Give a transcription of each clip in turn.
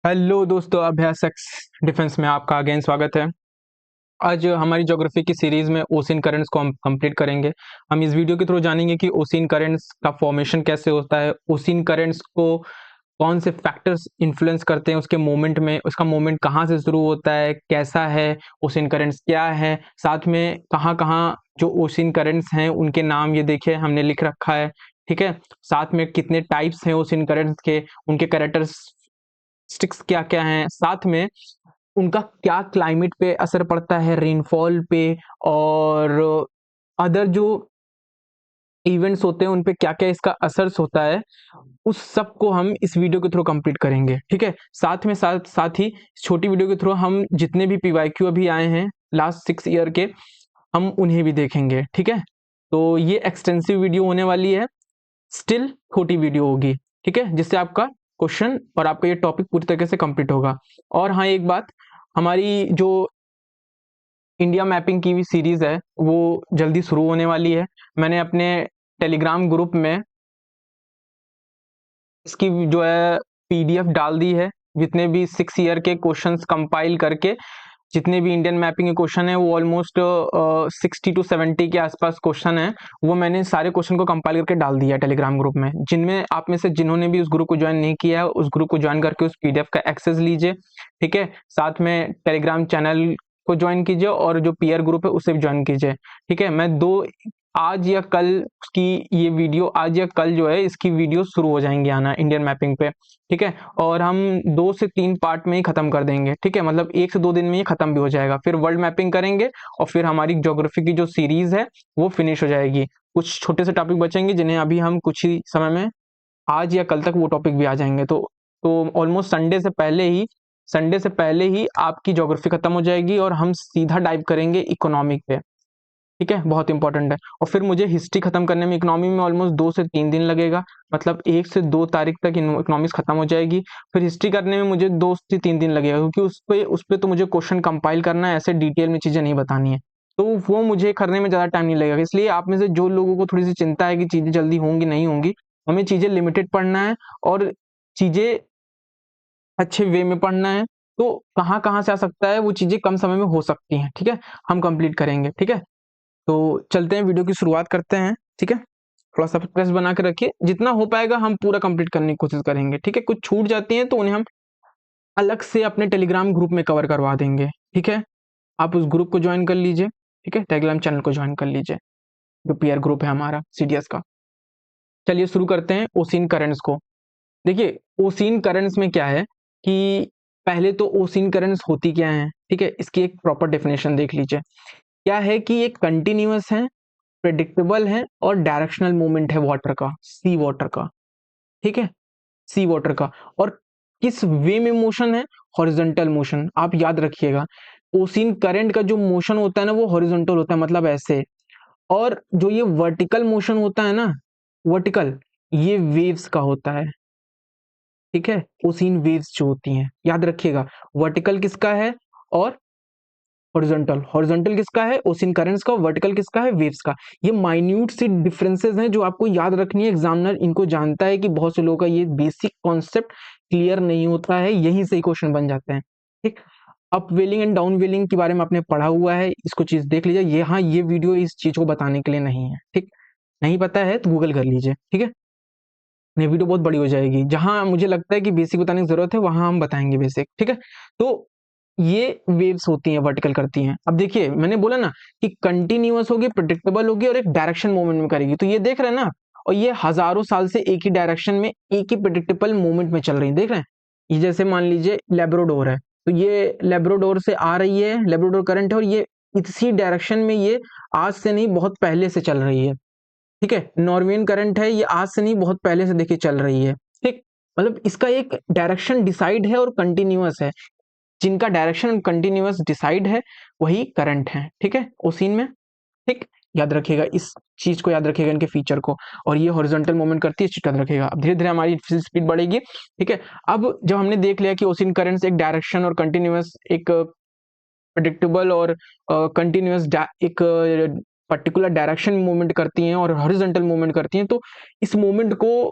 Hello दोस्तों, अभ्यास x defence में आपका अगेन स्वागत है। आज हमारी ज्योग्राफी की सीरीज में ओशियन करंट्स को हम कंप्लीट करेंगे। हम इस वीडियो के थ्रू जानेंगे कि ओशियन करंट्स का फॉर्मेशन कैसे होता है, ओशियन करंट्स को कौन से फैक्टर्स इन्फ्लुएंस करते हैं उसके मोमेंट में, उसका मोमेंट कहाँ से शुरू होता है, कैसा है, ओशियन करंट्स क्या है, साथ में कहाँ कहाँ जो ओशियन करंट्स हैं उनके नाम ये देखिए हमने लिख रखा है। ठीक है, साथ में कितने टाइप्स हैं ओशियन करंट्स के, उनके कैरेक्टरिस्टिक्स क्या क्या हैं, साथ में उनका क्या क्लाइमेट पे असर पड़ता है, रेनफॉल पे, और अदर जो इवेंट्स होते हैं उन पे क्या क्या इसका असर होता है, उस सब को हम इस वीडियो के थ्रू कंप्लीट करेंगे। ठीक है, साथ में साथ ही छोटी वीडियो के थ्रू हम जितने भी पीवाईक्यू अभी आए हैं लास्ट 6 ईयर के, हम उन्हें भी देखेंगे। ठीक है, तो ये एक्सटेंसिव वीडियो होने वाली है, स्टिल छोटी वीडियो होगी। ठीक है, जिससे आपका क्वेश्चन और आपका ये टॉपिक पूरी तरीके से कंप्लीट होगा। और हाँ, एक बात, हमारी जो इंडिया मैपिंग की भी सीरीज है वो जल्दी शुरू होने वाली है। मैंने अपने टेलीग्राम ग्रुप में इसकी जो है पीडीएफ डाल दी है, जितने भी 6 ईयर के क्वेश्चंस कंपाइल करके, जितने भी इंडियन मैपिंग के क्वेश्चन है वो ऑलमोस्ट 60 to 70 के आसपास क्वेश्चन है, वो मैंने सारे क्वेश्चन को कंपाइल करके डाल दिया है टेलीग्राम ग्रुप में। जिनमें आप में से जिन्होंने भी उस ग्रुप को ज्वाइन नहीं किया है, उस ग्रुप को ज्वाइन करके उस पीडीएफ का एक्सेस लीजिए। ठीक है, साथ में टेलीग्राम चैनल को ज्वाइन कीजिए और जो पीयर ग्रुप है उसे भी ज्वाइन कीजिए। ठीक है, मैं आज या कल उसकी ये वीडियो, आज या कल जो है इसकी वीडियो शुरू हो जाएंगी आना इंडियन मैपिंग पे। ठीक है, और हम 2 से 3 पार्ट में ही खत्म कर देंगे। ठीक है, मतलब 1 से 2 दिन में ही खत्म भी हो जाएगा, फिर वर्ल्ड मैपिंग करेंगे और फिर हमारी ज्योग्राफी की जो सीरीज है वो फिनिश हो जाएगी। कुछ छोटे से टॉपिक बचेंगे जिन्हें अभी हम कुछ ही समय में, आज या कल तक वो टॉपिक भी आ जाएंगे। तो ऑलमोस्ट संडे से पहले ही आपकी ज्योग्राफी खत्म हो जाएगी और हम सीधा डाइव करेंगे इकोनॉमिक पे। ठीक है, बहुत इंपॉर्टेंट है। और फिर मुझे हिस्ट्री खत्म करने में, इकोनॉमी में ऑलमोस्ट 2 से 3 दिन लगेगा, मतलब 1 से 2 तारीख तक इकोनॉमिक्स खत्म हो जाएगी। फिर हिस्ट्री करने में मुझे 2 से 3 दिन लगेगा, क्योंकि उस पे तो मुझे क्वेश्चन कंपाइल करना है, ऐसे डिटेल में चीजें नहीं बतानी है, तो वो मुझे करने में ज्यादा टाइम नहीं लगेगा। इसलिए आप में से जो लोगों को थोड़ी सी चिंता है कि चीजें जल्दी होंगी नहीं होंगी, हमें चीजें लिमिटेड पढ़ना है और चीजें अच्छे वे में पढ़ना है। तो कहाँ कहाँ से आ सकता है, वो चीजें कम समय में हो सकती हैं। ठीक है, हम कंप्लीट करेंगे। ठीक है, तो चलते हैं, वीडियो की शुरुआत करते हैं। ठीक है, थोड़ा सा प्रेस बना के रखिए, जितना हो पाएगा हम पूरा कंप्लीट करने की कोशिश करेंगे। ठीक है, कुछ छूट जाती हैं तो उन्हें हम अलग से अपने टेलीग्राम ग्रुप में कवर करवा देंगे। ठीक है, आप उस ग्रुप को ज्वाइन कर लीजिए। ठीक है, टेलीग्राम चैनल को ज्वाइन कर लीजिए, जो पीआर ग्रुप है हमारा सीडीएस का। चलिए शुरू करते हैं ओशियन करंट्स को। देखिए, ओशियन करंट्स में क्या है कि पहले तो ओशियन करंट्स होती क्या है। ठीक है, इसकी एक प्रॉपर डेफिनेशन देख लीजिए। क्या है कि ये कंटिन्यूअस है, प्रेडिक्टेबल है और डायरेक्शनल मूवमेंट है वाटर का, सी वाटर का। ठीक है, सी वाटर का। और किस वे में मोशन है, हॉरिजॉन्टल मोशन। आप याद रखिएगा, ओशियन करंट का जो मोशन होता है ना वो हॉरिजॉन्टल होता है, मतलब ऐसे। और जो ये वर्टिकल मोशन होता है ना, वर्टिकल, ये वेव्स का होता है। ठीक है, ओशियन वेव्स जो होती हैं, याद रखिएगा, वर्टिकल किसका है और हॉरिजॉन्टल, हॉरिजॉन्टल किसका है, ओशियन करंट्स का, वर्टिकल किसका है, वेव्स का। ये माइन्यूट सी डिफरेंसेस हैं जो आपको याद रखनी है। एग्जामिनर इनको जानता है कि बहुत से लोगों का ये बेसिक कॉन्सेप्ट क्लियर नहीं होता है, यहीं से ही क्वेश्चन बन जाते हैं। ठीक, अप वेलिंग एंड डाउन वेलिंग के बारे में आपने पढ़ा हुआ है, इसको चीज देख लीजिए। ये वीडियो इस चीज को बताने के लिए नहीं है। ठीक, नहीं पता है तो गूगल कर लीजिए। ठीक है, ये वीडियो बहुत बड़ी हो जाएगी, जहां मुझे लगता है कि बेसिक बताने की जरूरत है वहां हम बताएंगे बेसिक। ठीक है, तो ये वेव्स होती हैं, वर्टिकल करती हैं। अब देखिए, मैंने बोला ना कि कंटिन्यूअस होगी, प्रेडिक्टेबल होगी और एक डायरेक्शन मूवमेंट में करेगी, तो ये देख रहे हैं ना। और ये हजारों साल से एक ही डायरेक्शन में, एक ही प्रेडिक्टेबल मूवमेंट में चल रही है, देख रहे हैं। ये जैसे मान लीजिए लेब्राडोर है, तो ये लेब्राडोर से आ रही है, लेब्राडोर करंट है, और ये इसी डायरेक्शन में, ये आज से नहीं बहुत पहले से चल रही है। ठीक है, नॉर्वेन करंट है, ये आज से नहीं बहुत पहले से देखिए चल रही है। ठीक, मतलब इसका एक डायरेक्शन डिसाइड है और कंटिन्यूअस है। जिनका डायरेक्शन कंटिन्यूअस डिसाइड है वही करंट है। ठीक है, ओशियन में। ठीक, याद रखिएगा इस चीज को, याद रखिएगा इनके फीचर को। और ये हॉरिजॉन्टल मूवमेंट करती है, इस चीज को याद रखिएगा। अब धीरे धीरे हमारी स्पीड बढ़ेगी। ठीक है, अब जब हमने देख लिया कि ओशियन करंट्स एक डायरेक्शन और कंटिन्यूअस, एक प्रेडिक्टेबल और कंटिन्यूअस एक पर्टिकुलर डायरेक्शन में मूवमेंट करती हैं और हॉरिजॉन्टल मूवमेंट करती हैं, तो इस मूवमेंट को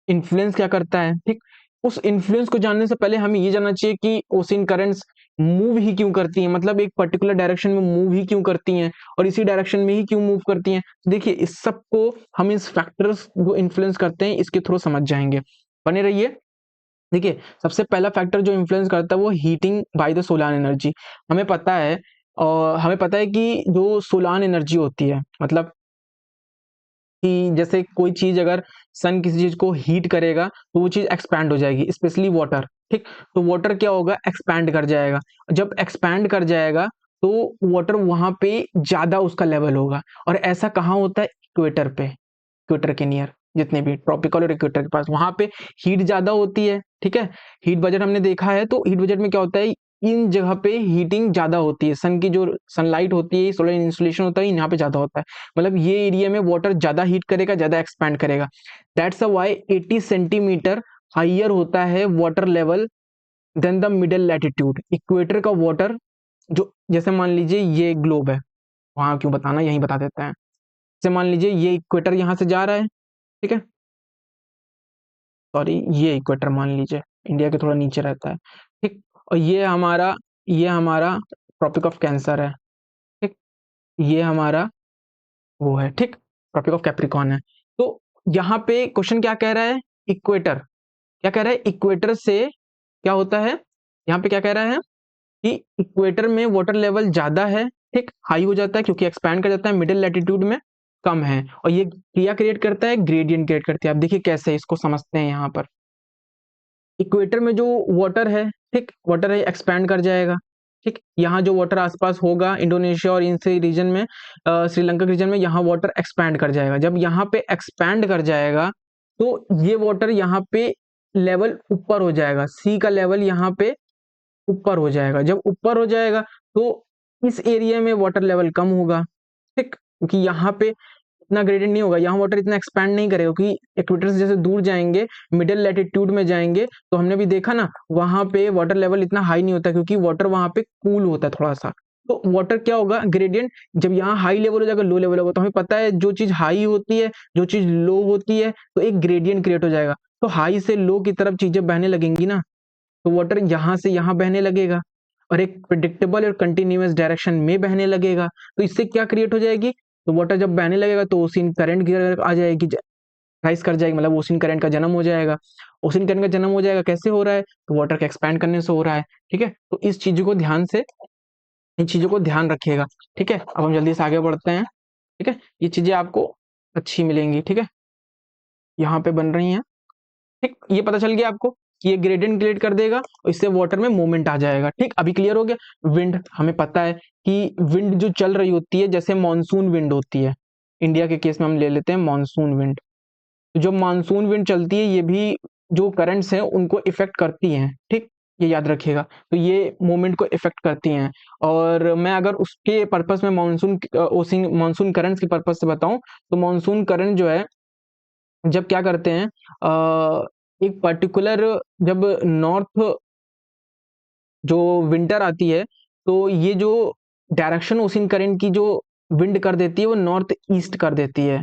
इन्फ्लुएंस क्या करता है। ठीक, उस इन्फ्लुएंस को जानने से पहले हमें ये जानना चाहिए कि ओशियन करंट्स मूव ही क्यों करती हैं, मतलब एक पर्टिकुलर डायरेक्शन में मूव ही क्यों करती हैं और इसी डायरेक्शन में ही क्यों मूव करती हैं। देखिए इस सब को हम इस फैक्टर्स जो इन्फ्लुएंस करते हैं इसके थ्रू समझ जाएंगे, बने रहिए। देखिए सबसे पहला फैक्टर जो इन्फ्लुएंस करता है वो heating by the solar energy. हमें पता है और हमें पता है कि जो सोलार एनर्जी होती है, मतलब कि जैसे कोई चीज अगर सन किसी चीज को हीट करेगा तो वो चीज एक्सपैंड हो जाएगी, स्पेशली वाटर। ठीक, तो वाटर क्या होगा, एक्सपैंड कर जाएगा। जब एक्सपैंड कर जाएगा तो वाटर वहां पे ज्यादा उसका लेवल होगा। और ऐसा कहाँ होता है, इक्वेटर पे, इक्वेटर के नियर, जितने भी ट्रॉपिकल और इक्वेटर के पास, वहां पे हीट ज्यादा होती है। ठीक है, हीट बजट हमने देखा है, तो हीट बजट में क्या होता है, इन जगह पे हीटिंग ज्यादा होती है, सन की जो सनलाइट होती है, सोलर इंसुलेशन होता है, यहाँ पे ज्यादा होता है। मतलब ये एरिया में वाटर ज्यादा हीट करेगा, ज्यादा एक्सपैंड करेगा। दैट्स वाई 80 सेंटीमीटर हाइयर होता है water level than the middle latitude. Equator का वाटर, जो जैसे मान लीजिए ये ग्लोब है, वहां क्यों बताना, यहीं बता देते हैं। जैसे मान लीजिए ये इक्वेटर यहाँ से जा रहा है, ठीक है, सॉरी ये इक्वेटर मान लीजिए इंडिया के थोड़ा नीचे रहता है। ठीक, और ये हमारा ट्रॉपिक ऑफ कैंसर है। ठीक, ये हमारा वो है, ठीक, ट्रॉपिक ऑफ कैप्रिकॉर्न है। तो यहाँ पे क्वेश्चन क्या कह रहा है, इक्वेटर क्या कह रहा है, इक्वेटर से क्या होता है, यहाँ पे क्या कह रहा है कि इक्वेटर में वाटर लेवल ज्यादा है, ठीक, हाई हो जाता है क्योंकि एक्सपैंड कर जाता है, मिडिल लैटिट्यूड में कम है। और ये क्या क्रिएट करता है, ग्रेडियंट क्रिएट करती है। आप देखिए कैसे इसको समझते हैं। यहाँ पर इक्वेटर में जो वाटर है, ठीक, वाटर है एक्सपैंड कर जाएगा। ठीक, यहाँ जो वाटर आसपास होगा इंडोनेशिया और इनसे रीजन में, श्रीलंका के रीजन में, यहाँ वाटर एक्सपैंड कर जाएगा। जब यहाँ पे एक्सपैंड कर जाएगा तो ये वाटर यहाँ पे लेवल ऊपर हो जाएगा, सी का लेवल यहाँ पे ऊपर हो जाएगा। जब ऊपर हो जाएगा तो इस एरिया में वाटर लेवल कम होगा। ठीक, क्योंकि यहाँ पे इतना ग्रेडियंट नहीं होगा, यहाँ वाटर इतना एक्सपैंड नहीं करेगा, क्योंकि इक्वेटर से जैसे दूर जाएंगे, मिडिल लैटिट्यूड में जाएंगे, तो हमने भी देखा ना वहां पे वाटर लेवल इतना हाई नहीं होता, क्योंकि वाटर वहां पे कूल होता है थोड़ा सा। तो वाटर क्या होगा, ग्रेडियंट जब यहाँ हाई लेवल हो जाएगा, लो लेवल होगा, तो हमें पता है जो चीज हाई होती है, जो चीज लो होती है, तो एक ग्रेडियंट क्रिएट हो जाएगा। तो हाई से लो की तरफ चीजें बहने लगेंगी ना, तो वाटर यहाँ से यहाँ बहने लगेगा और एक प्रिडिक्टेबल और कंटिन्यूअस डायरेक्शन में बहने लगेगा। तो इससे क्या क्रिएट हो जाएगी, तो वाटर जब बहने लगेगा तो ओशियन करंट की आ जाएगी, राइज कर जाएगी, मतलब ओशियन करंट का जन्म हो जाएगा। ओशियन करंट का जन्म हो जाएगा, कैसे हो रहा है, तो वाटर के एक्सपैंड करने से हो रहा है। ठीक है, तो इस चीजों को ध्यान से, इन चीजों को ध्यान रखिएगा। ठीक है, अब हम जल्दी से आगे बढ़ते हैं। ठीक है, ये चीजें आपको अच्छी मिलेंगी। ठीक है, यहाँ पे बन रही हैं। ठीक, ये पता चल गया आपको कि ये ग्रेडियंट क्रिएट कर देगा और इससे वाटर में मूवमेंट आ जाएगा। ठीक, अभी क्लियर हो गया। विंड, हमें पता है कि विंड जो चल रही होती है, जैसे मानसून विंड होती है, इंडिया के केस में हम ले लेते हैं मानसून विंड। जो मानसून विंड चलती है ये भी जो करंट्स हैं उनको इफेक्ट करती हैं। ठीक, ये याद रखिएगा, तो ये मूवमेंट को इफेक्ट करती हैं। और मैं अगर उसके पर्पस में मानसून ओसिन मानसून करंट्स के पर्पस से बताऊं, तो मानसून करंट जो है जब क्या करते हैं, एक पर्टिकुलर, जब नॉर्थ जो विंटर आती है, तो ये जो डायरेक्शन ओशियन करंट की जो विंड कर देती है वो नॉर्थ ईस्ट कर देती है।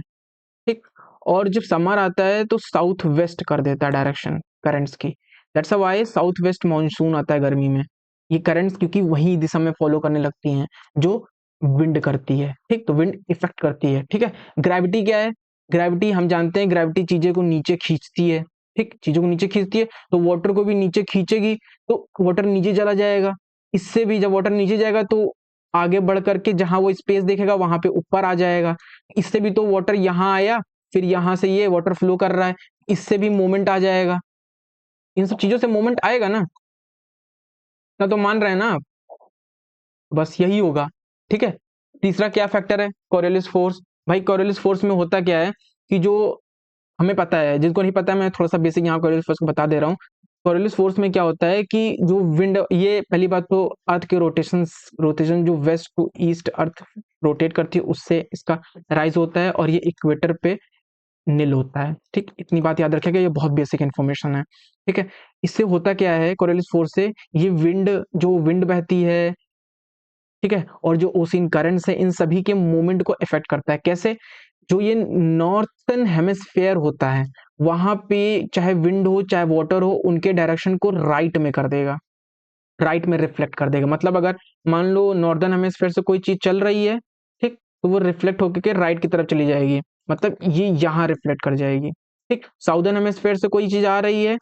ठीक, और जब समर आता है तो साउथ वेस्ट कर देता है डायरेक्शन करंट्स की। That's why south west monsoon आता है गर्मी में। ये करंट्स क्योंकि वही दिशा में फॉलो करने लगती हैं जो विंड करती है। ठीक, तो विंड इफेक्ट करती है। ठीक है, ग्रेविटी क्या है, ग्रेविटी हम जानते हैं, ग्रेविटी चीजें को नीचे खींचती है। ठीक, चीजों को नीचे खींचती है, तो वाटर को भी नीचे खींचेगी, तो वाटर नीचे चला जाएगा। इससे भी जब वाटर नीचे जाएगा तो आगे बढ़ करके जहां वो स्पेस देखेगा वहां पे ऊपर आ जाएगा। इससे भी तो वाटर यहाँ आया, फिर यहाँ से ये वाटर फ्लो कर रहा है, इससे भी मूवमेंट आ जाएगा। इन सब चीजों से मूवमेंट आएगा ना, ना तो मान रहे हैं ना आप, बस यही होगा। ठीक है, तीसरा क्या फैक्टर है, कोरियोलिस फोर्स। भाई कोरियोलिस फोर्स में होता क्या है कि जो हमें पता है, जिनको नहीं पता है मैं थोड़ा सा बेसिक यहाँ कोरियोलिस फोर्स को बता दे रहा हूँ। कोरियोलिस फोर्स में क्या होता है कि जो विंड, ये पहली बात तो अर्थ के रोटेशन जो west to east earth rotate करती है उससे इसका राइज होता है, और ये इक्वेटर पे नील होता है। ठीक, इतनी बात याद रखिएगा, ये बहुत बेसिक इन्फॉर्मेशन है। ठीक है, इससे होता क्या है, कोरियोलिस फोर्स से ये विंड, जो विंड बहती है, ठीक है, और जो ओशियन करंट्स है, इन सभी के मूवमेंट को इफेक्ट करता है। कैसे, जो ये नॉर्थन हेमिस्फेयर होता है, वहां पे चाहे विंड हो चाहे वाटर हो, उनके डायरेक्शन को राइट में कर देगा, राइट में रिफ्लेक्ट कर देगा। मतलब अगर मान लो नॉर्दर्न हेमिस्फीयर से कोई चीज चल रही है, ठीक, तो वो रिफ्लेक्ट होकर के राइट की तरफ चली जाएगी, मतलब ये यहाँ रिफ्लेक्ट कर जाएगी। ठीक, साउदर्न हेमिस्फीयर से कोई चीज आ रही है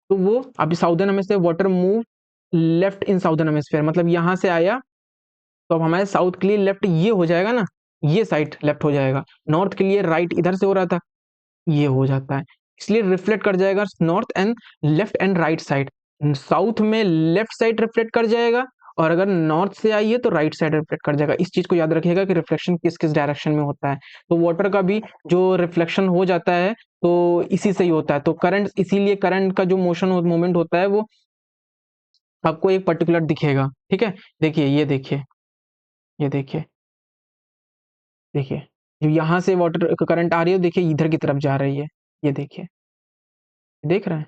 तो वो अभी southern hemisphere water move left in southern hemisphere, मतलब यहाँ से आया तो अब हमारे साउथ के लिए लेफ्ट ये हो जाएगा ना, ये साइड लेफ्ट हो जाएगा, नॉर्थ के लिए राइट इधर से हो रहा था, ये हो जाता है, इसलिए रिफ्लेक्ट कर जाएगा north and left and right side. South में लेफ्ट साइड रिफ्लेक्ट कर जाएगा, और अगर नॉर्थ से आई है तो राइट साइड रिफ्लेक्ट कर जाएगा। इस चीज को याद रखिएगा कि रिफ्लेक्शन किस किस डायरेक्शन में होता है। तो वाटर का भी जो रिफ्लेक्शन हो जाता है तो इसी से ही होता है। तो करंट, इसीलिए करंट का जो मोशन मूवमेंट होता है वो आपको एक पर्टिकुलर दिखेगा। ठीक है, देखिए ये देखिए, ये देखिए, देखिए जब यहाँ से वाटर करंट आ रही है, देखिए इधर की तरफ जा रही है, ये देखिए, देख रहे हैं,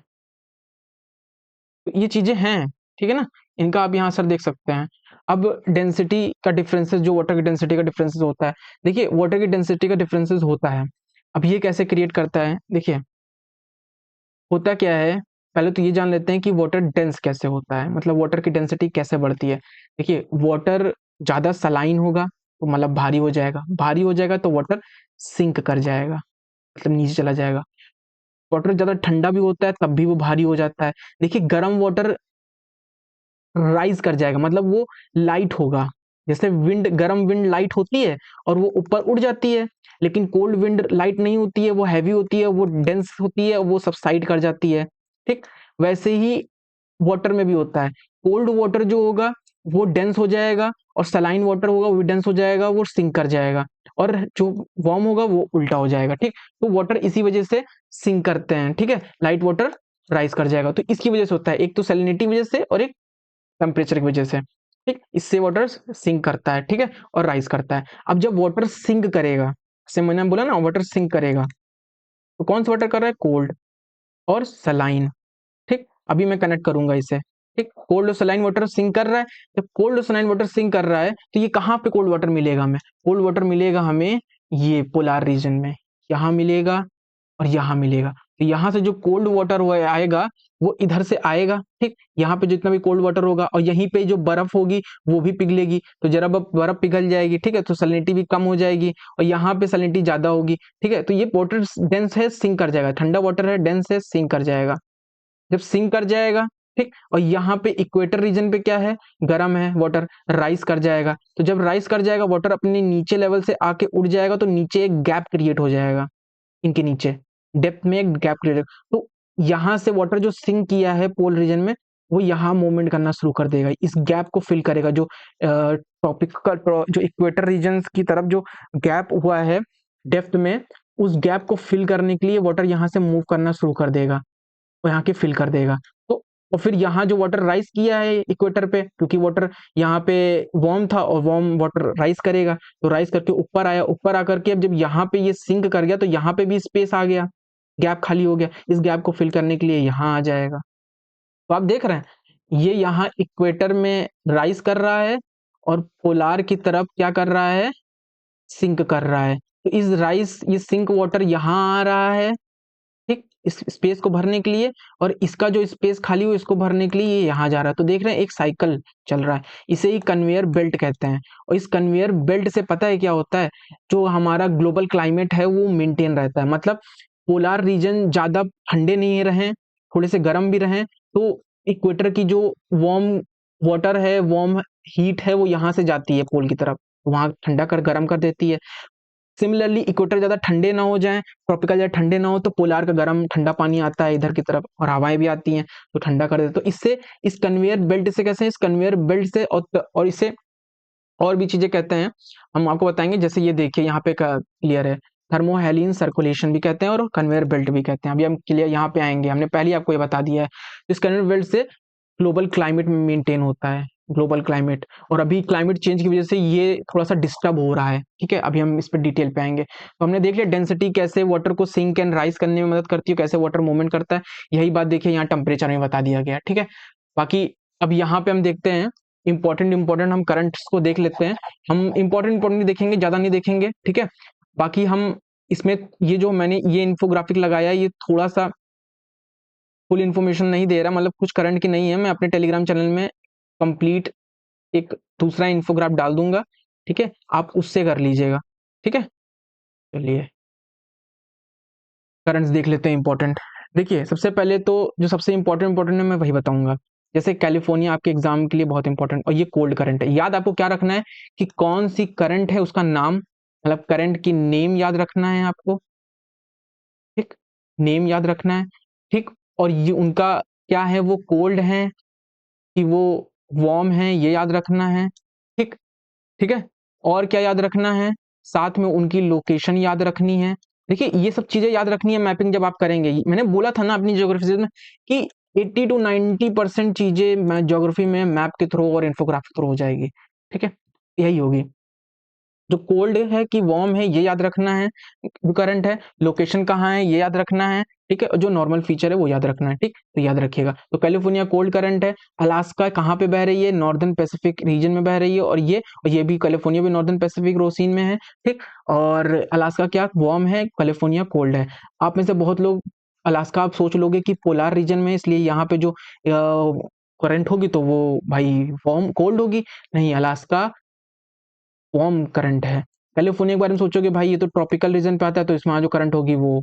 तो ये चीजें हैं। ठीक है ना, इनका आप यहाँ सर देख सकते हैं। अब डेंसिटी का डिफरेंसेस, जो वाटर की डेंसिटी का डिफरेंसेस होता है, देखिए वाटर की डेंसिटी का डिफरेंसेस होता है। अब ये कैसे क्रिएट करता है, देखिए होता क्या है, पहले तो ये जान लेते हैं कि वाटर डेंस कैसे होता है, मतलब वाटर की डेंसिटी कैसे बढ़ती है। देखिए वाटर ज्यादा सलाइन होगा तो मतलब भारी हो जाएगा, भारी हो जाएगा तो वाटर सिंक कर जाएगा, मतलब नीचे चला जाएगा। वाटर ज्यादा ठंडा भी होता है तब भी वो भारी हो जाता है। देखिए गर्म वाटर राइज कर जाएगा, मतलब वो लाइट होगा। जैसे विंड, गर्म विंड लाइट होती है और वो ऊपर उड़ जाती है, लेकिन कोल्ड विंड लाइट नहीं होती है, वो हैवी होती है, वो डेंस होती है, वो सबसाइड कर जाती है। ठीक, वैसे ही वाटर में भी होता है। कोल्ड वाटर जो होगा वो डेंस हो जाएगा, और सलाइन वाटर होगा वो डेंस हो जाएगा, वो सिंक कर जाएगा, और जो वार्म होगा वो उल्टा हो जाएगा। ठीक, तो वाटर इसी वजह से सिंक करते हैं। ठीक है, लाइट वाटर राइज कर जाएगा, तो इसकी वजह से होता है, एक तो सैलिनिटी वजह से और एक टेम्परेचर की वजह से। ठीक, इससे वाटर सिंक करता है, ठीक है, और राइज करता है। अब जब वाटर सिंक करेगा, जैसे मैंने बोला ना वाटर सिंक करेगा, तो कौन सा वाटर कर रहा है, कोल्ड और सलाइन। ठीक, अभी मैं कनेक्ट करूंगा इसे। ठीक, कोल्ड और सलाइन वाटर सिंक कर रहा है। जब कोल्ड और सलाइन वाटर सिंक कर रहा है तो ये कहाँ पे कोल्ड वाटर मिलेगा हमें, कोल्ड वाटर मिलेगा हमें ये पोलार रीजन में, यहाँ मिलेगा और यहाँ मिलेगा। तो यहाँ से जो कोल्ड वाटर आएगा वो इधर से आएगा। ठीक, यहाँ पे जितना भी कोल्ड वाटर होगा, और यहीं पे जो बर्फ होगी वो भी पिघलेगी, तो जरा बर्फ पिघल जाएगी। ठीक है, तो सैलिनिटी भी कम हो जाएगी, और यहाँ पे सैलिनिटी ज्यादा होगी। ठीक है, तो ये वाटर डेंस है, सिंक कर जाएगा, ठंडा वाटर है, डेंस है, सिंक कर जाएगा। जब सिंक कर जाएगा, ठीक, और यहाँ पे इक्वेटर रीजन पे क्या है, गर्म है, वाटर राइस कर जाएगा। तो जब राइस कर जाएगा वाटर अपने नीचे लेवल से आके उड़ जाएगा, तो नीचे एक गैप क्रिएट हो जाएगा, इनके नीचे डेप्थ में एक गैप क्रिएट। तो यहाँ से वाटर जो सिंक किया है पोल रीजन में, वो यहाँ मूवमेंट करना शुरू कर देगा, इस गैप को फिल करेगा। जो टॉपिक का जो इक्वेटर रीजन की तरफ जो गैप हुआ है डेप्थ में, उस गैप को फिल करने के लिए वाटर यहाँ से मूव करना शुरू कर देगा, वो यहाँ के फिल कर देगा। तो और फिर यहाँ जो वाटर राइज किया है इक्वेटर पे, क्योंकि वाटर यहाँ पे वार्म था और वार्म वाटर राइज करेगा, तो राइज करके ऊपर आया, ऊपर आकर के अब जब यहाँ पे ये सिंक कर गया तो यहाँ पे भी स्पेस आ गया, गैप खाली हो गया, इस गैप को फिल करने के लिए यहाँ आ जाएगा। तो आप देख रहे हैं ये यहाँ इक्वेटर में राइज कर रहा है और पोलार की तरफ क्या कर रहा है, सिंक कर रहा है। तो इस राइस, ये सिंक वाटर यहाँ आ रहा है, ठीक, इस स्पेस को भरने के लिए, और इसका जो स्पेस खाली हुआ इसको भरने के लिए ये यहाँ जा रहा है। तो देख रहे हैं एक साइकिल चल रहा है, इसे ही कन्वेयर बेल्ट कहते हैं। और इस कन्वेयर बेल्ट से पता है क्या होता है, जो हमारा ग्लोबल क्लाइमेट है वो मेंटेन रहता है। मतलब पोलार रीजन ज्यादा ठंडे नहीं रहे, थोड़े से गर्म भी रहे, तो इक्वेटर की जो वार्म वाटर है, वार्म हीट है, वो यहाँ से जाती है पोल की तरफ, वहां ठंडा कर गर्म कर देती है। सिमिलरली इक्वेटर ज्यादा ठंडे ना हो जाएं, ट्रॉपिकल ज्यादा ठंडे ना हो, तो पोलार का गर्म ठंडा पानी आता है इधर की तरफ, और हवाएं भी आती हैं तो ठंडा कर देते। तो इससे, इस कन्वेयर बेल्ट से कैसे, इस कन्वेयर बेल्ट से और इसे और भी चीजें कहते हैं, हम आपको बताएंगे। जैसे ये देखिए यहाँ पे क्लियर है, थर्मोहेलिन सर्कुलेशन भी कहते हैं और कन्वेयर बेल्ट भी कहते हैं। अभी हम क्लियर यहाँ पे आएंगे, हमने पहले ही आपको ये बता दिया है। इस कन्वेयर बेल्ट से ग्लोबल क्लाइमेट मेंटेन होता है, ग्लोबल क्लाइमेट। और अभी क्लाइमेट चेंज की वजह से ये थोड़ा सा डिस्टर्ब हो रहा है, ठीक है, अभी हम इस पर डिटेल पे आएंगे। तो हमने देख लिया डेंसिटी कैसे वाटर को सिंक एंड राइज करने में मदद करती है, कैसे वाटर मूवमेंट करता है, यही बात देखिए यहाँ टेम्परेचर में बता दिया गया, ठीक है। बाकी अब यहाँ पे हम देखते हैं इंपॉर्टेंट हम करंट्स को देख लेते हैं। हम इंपॉर्टेंट नहीं देखेंगे, ज्यादा नहीं देखेंगे, ठीक है। बाकी हम इसमें ये जो मैंने ये इन्फोग्राफिक लगाया ये थोड़ा सा फुल इन्फॉर्मेशन नहीं दे रहा, मतलब कुछ करंट की नहीं है। मैं अपने टेलीग्राम चैनल में कंप्लीट एक दूसरा इन्फोग्राफ डाल दूंगा, ठीक है, आप उससे कर लीजिएगा, ठीक है। चलिए करंट्स देख लेते हैं इंपॉर्टेंट। देखिए सबसे पहले तो जो सबसे इंपॉर्टेंट है मैं वही बताऊंगा। जैसे कैलिफोर्निया आपके एग्जाम के लिए बहुत इंपॉर्टेंट, और ये कोल्ड करंट है। याद आपको क्या रखना है कि कौन सी करंट है उसका नाम, मतलब करंट की नेम याद रखना है आपको, ठीक, नेम याद रखना है, ठीक। और ये उनका क्या है, वो कोल्ड है कि वो वार्म है, ये याद रखना है, ठीक, ठीक है। और क्या याद रखना है, साथ में उनकी लोकेशन याद रखनी है। देखिए ये सब चीजें याद रखनी है मैपिंग जब आप करेंगे। मैंने बोला था ना अपनी ज्योग्राफी में कि 80 to 90% चीजें ज्योग्राफी में मैप के थ्रू और इन्फोग्राफी के थ्रू हो जाएगी, ठीक है, यही होगी। जो कोल्ड है कि वार्म है ये याद रखना है, जो करंट है लोकेशन कहाँ है ये याद रखना है, ठीक है, और जो नॉर्मल फीचर है वो याद रखना है, ठीक। तो याद रखिएगा, तो कैलिफोर्निया कोल्ड करंट है। अलास्का कहाँ पे बह रही है, नॉर्दर्न पैसिफिक रीजन में बह रही है, और ये भी कैलिफोर्निया भी नॉर्दर्न पैसिफिक ओशियन में है, ठीक। और अलास्का क्या वार्म है, कैलिफोर्निया कोल्ड है। आप में से बहुत लोग अलास्का आप सोच लोगे कि पोलार रीजन में, इसलिए यहाँ पे जो करंट होगी तो वो भाई वार्म कोल्ड होगी, नहीं, अलास्का वार्म करंट है। कैलिफोर्निया के बारे में सोचोगे भाई ये तो ट्रॉपिकल रीजन पे आता है, तो इसमें जो करंट होगी वो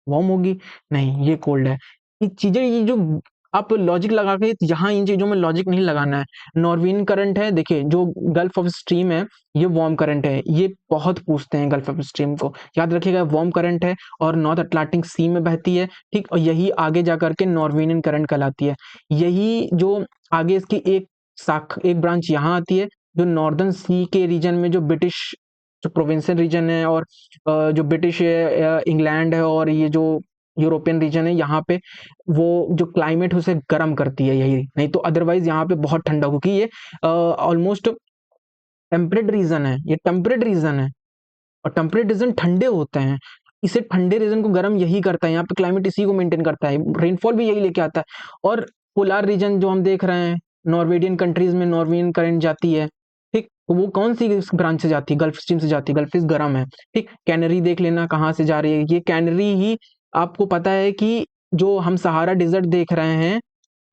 वार्म होगी, नहीं, ये कोल्ड है। ये चीजें, ये जो आप लॉजिक लगा के यहाँ इन चीजों में लॉजिक नहीं लगाना है। नॉर्वेन करंट है, देखिए जो गल्फ ऑफ स्ट्रीम है ये वार्म करंट है, ये बहुत पूछते हैं गल्फ ऑफ स्ट्रीम को, याद रखिएगा वार्म करंट है और नॉर्थ अटलांटिक सी में बहती है, ठीक। और यही आगे जाकर के नॉर्वेनियन करंट कहलाती है। यही जो आगे इसकी एक ब्रांच यहाँ आती है, जो नॉर्दर्न सी के रीजन में जो ब्रिटिश जो प्रोविंशियल रीजन है, और जो ब्रिटिश इंग्लैंड है, और ये जो यूरोपियन रीजन है, यहाँ पे वो जो क्लाइमेट है उसे गर्म करती है यही, नहीं तो अदरवाइज यहाँ पे बहुत ठंडा, क्योंकि ये ऑलमोस्ट टेम्परेट रीजन है, ये टेम्परेट रीजन है, और टेम्परेट रीजन ठंडे होते हैं। इसे ठंडे रीजन को गर्म यही करता है, यहाँ पे क्लाइमेट इसी को मेंटेन करता है, रेनफॉल भी यही लेके आता है। और पोलार रीजन जो हम देख रहे हैं, नॉर्वेडियन कंट्रीज में नॉर्वेनियन करंट जाती है, ठीक, तो वो कौन सी ब्रांच से जाती है, गल्फ स्ट्रीम से जाती है, गल्फ स्ट्रीम गर्म है, ठीक। कैनरी देख लेना कहाँ से जा रही है, ये कैनरी ही आपको पता है कि जो हम सहारा डिजर्ट देख रहे हैं